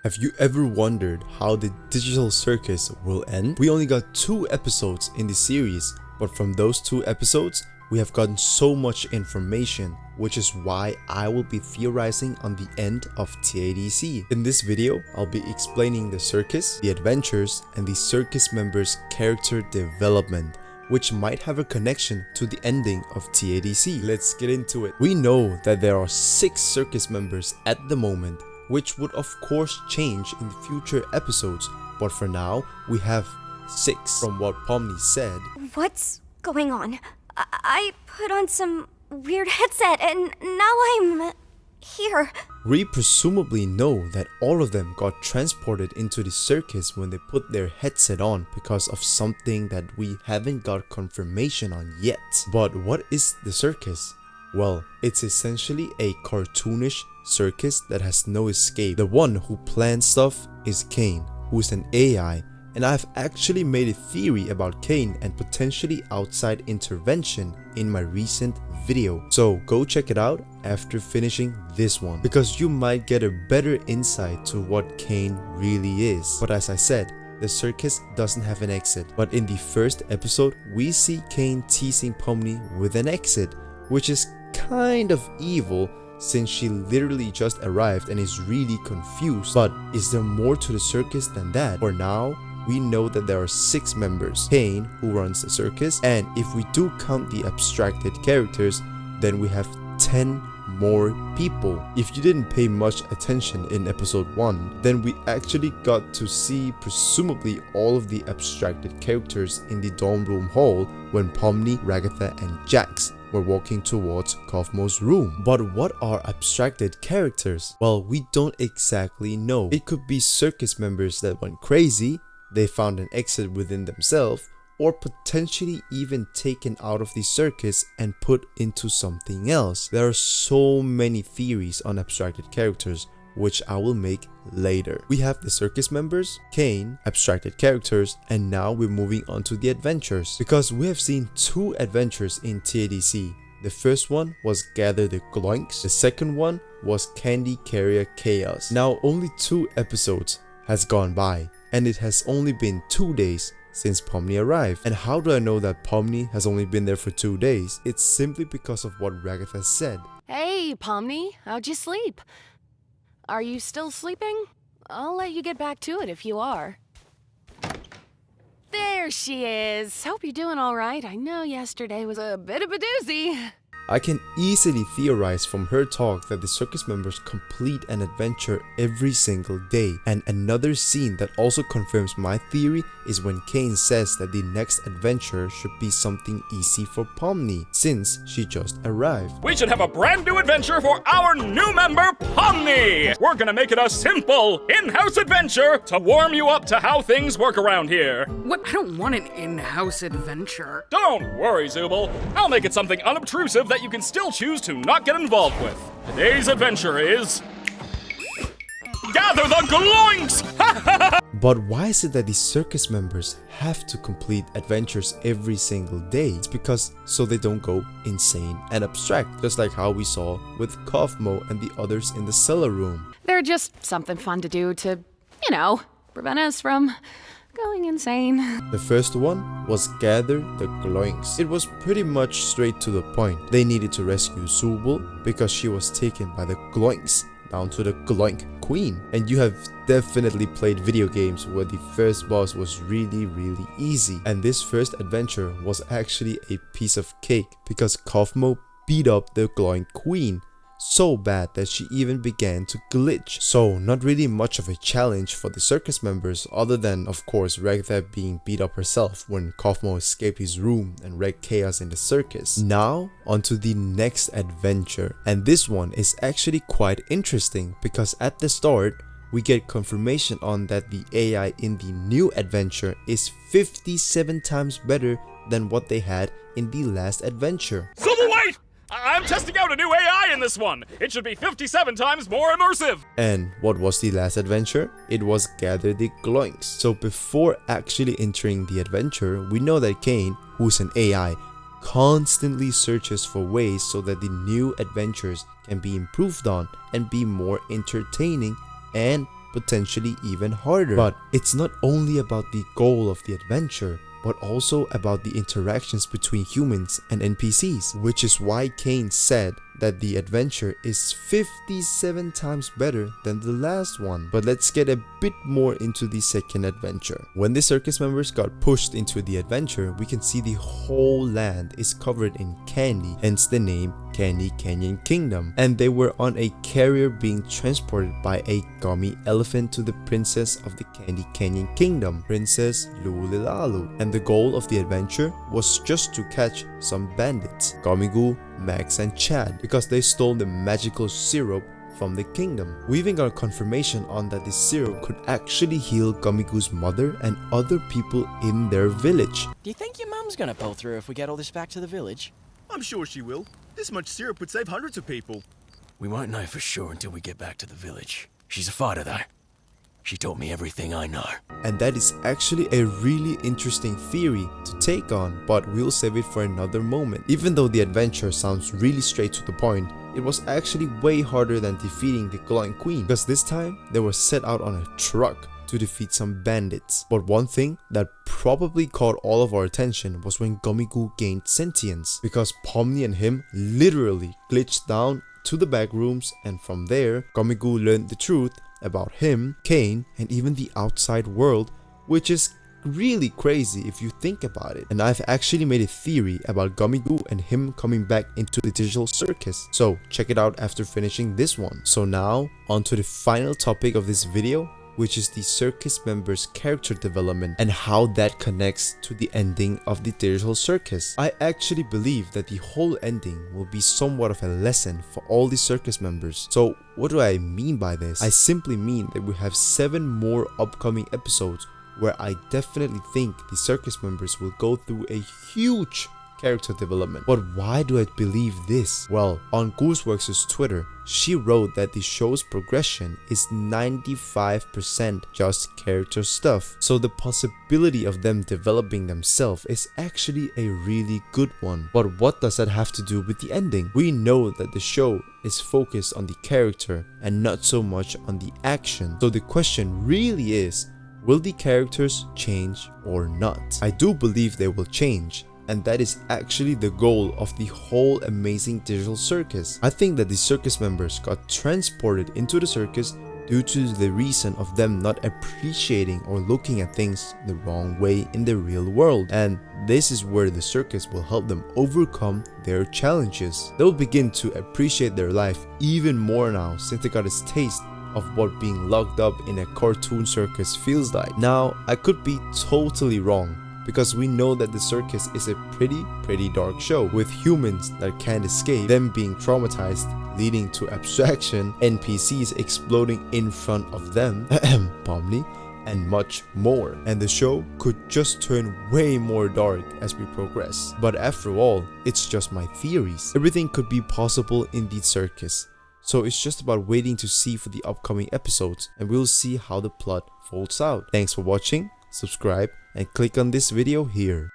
Have you ever wondered how the digital circus will end? We only got 2 episodes in the series, but from those 2 episodes, we have gotten so much information, which is why I will be theorizing on the end of TADC. In this video, I'll be explaining the circus, the adventures, and the circus members' character development, which might have a connection to the ending of TADC. Let's get into it. We know that there are 6 circus members at the moment, which would of course change in the future episodes, but for now, we have 6 from what Pomni said. What's going on? I put on some weird headset and now I'm here. We presumably know that all of them got transported into the circus when they put their headset on because of something that we haven't got confirmation on yet. But what is the circus? Well, it's essentially a cartoonish circus that has no escape. The one who plans stuff is Kane, who's an AI, and I've actually made a theory about Kane and potentially outside intervention in my recent video. So go check it out after finishing this one, because you might get a better insight to what Kane really is. But as I said, the circus doesn't have an exit. But in the first episode, we see Kane teasing Pomni with an exit, which is kind of evil since she literally just arrived and is really confused. But is there more to the circus than that? For now, we know that there are 6 members. Kane, who runs the circus, and if we do count the abstracted characters, then we have 10 more people. If you didn't pay much attention in episode 1, then we actually got to see presumably all of the abstracted characters in the dorm room hall when Pomni, Ragatha, and Jax were walking towards Kaufmo's room. But what are abstracted characters? Well, we don't exactly know. It could be circus members that went crazy, they found an exit within themselves, or potentially even taken out of the circus and put into something else. There are so many theories on abstracted characters, which I will make later. We have the circus members, Kane, abstracted characters, and now we're moving on to the adventures, because we have seen 2 adventures in TADC. The first one was Gather the Gloinks, the second one was Candy Carrier Chaos. Now only 2 episodes has gone by, and it has only been 2 days since Pomni arrived. And how do I know that Pomni has only been there for 2 days? It's simply because of what Ragatha said. Hey, Pomni, how'd you sleep? Are you still sleeping? I'll let you get back to it if you are. There she is. Hope you're doing all right. I know yesterday was a bit of a doozy. I can easily theorize from her talk that the circus members complete an adventure every single day. And another scene that also confirms my theory is when Kane says that the next adventure should be something easy for Pomni, since she just arrived. We should have a brand new adventure for our new member, Pomni! We're gonna make it a simple, in-house adventure to warm you up to how things work around here. What? I don't want an in-house adventure. Don't worry, Zubul. I'll make it something unobtrusive that you can still choose to not get involved with. Today's adventure is... Gather the Gloinks! But why is it that the circus members have to complete adventures every single day? It's because so they don't go insane and abstract, just like how we saw with Kaufmo and the others in the cellar room. They're just something fun to do to, prevent us from going insane. The first one was Gather the Gloinks. It was pretty much straight to the point. They needed to rescue Zubul because she was taken by the Gloinks down to the Gloink Queen. And you have definitely played video games where the first boss was really easy. And this first adventure was actually a piece of cake because Kaufmo beat up the Gloink Queen so bad that she even began to glitch. So not really much of a challenge for the circus members, other than of course Ragatha being beat up herself when Kaufmo escaped his room and wreaked chaos in the circus. Now onto the next adventure, and this one is actually quite interesting because at the start we get confirmation on that the AI in the new adventure is 57 times better than what they had in the last adventure. Zubul, wait! I'm testing out a new AI in this one. It should be 57 times more immersive. And what was the last adventure? It was Gather the Gloinks. So before actually entering the adventure, we know that Kane, who's an AI, constantly searches for ways so that the new adventures can be improved on and be more entertaining and potentially even harder. But it's not only about the goal of the adventure, but also about the interactions between humans and NPCs, which is why Kane said that the adventure is 57 times better than the last one. But let's get a bit more into the second adventure. When the circus members got pushed into the adventure, we can see the whole land is covered in candy, hence the name Candy Canyon Kingdom, and they were on a carrier being transported by a gummy elephant to the princess of the Candy Canyon Kingdom, Princess Lulilalu, and the goal of the adventure was just to catch some bandits, Gummy, Max and Chad, because they stole the magical syrup from the kingdom. We even got confirmation on that the syrup could actually heal Gummy-Goo's mother and other people in their village. Do you think your mum's gonna pull through if we get all this back to the village? I'm sure she will. This much syrup would save hundreds of people. We won't know for sure until we get back to the village. She's a fighter though. She taught me everything I know. And that is actually a really interesting theory to take on, but we'll save it for another moment. Even though the adventure sounds really straight to the point, it was actually way harder than defeating the Glowing Queen, because this time they were set out on a truck to defeat some bandits. But one thing that probably caught all of our attention was when Gummy-Goo gained sentience, because Pomni and him literally glitched down to the back rooms, and from there Gummy-Goo learned the truth about him, Kane, and even the outside world, which is really crazy if you think about it. And I've actually made a theory about Gummy-Goo and him coming back into the digital circus, so check it out after finishing this one. So now on to the final topic of this video, which is the circus members' character development and how that connects to the ending of the digital circus. I actually believe that the whole ending will be somewhat of a lesson for all the circus members. So what do I mean by this? I simply mean that we have 7 more upcoming episodes where I definitely think the circus members will go through a huge character development. But why do I believe this? Well, on Gooseworks' Twitter, she wrote that the show's progression is 95% just character stuff, so the possibility of them developing themselves is actually a really good one. But what does that have to do with the ending? We know that the show is focused on the character and not so much on the action, so the question really is, will the characters change or not? I do believe they will change, and that is actually the goal of the whole amazing digital circus. I think that the circus members got transported into the circus due to the reason of them not appreciating or looking at things the wrong way in the real world, and this is where the circus will help them overcome their challenges. They'll begin to appreciate their life even more now since they got a taste of what being locked up in a cartoon circus feels like. Now, I could be totally wrong, because we know that the circus is a pretty dark show, with humans that can't escape, them being traumatized, leading to abstraction, NPCs exploding in front of them, Pomni, and much more. And the show could just turn way more dark as we progress. But after all, it's just my theories. Everything could be possible in the circus. So it's just about waiting to see for the upcoming episodes, and we'll see how the plot folds out. Thanks for watching, subscribe, and click on this video here.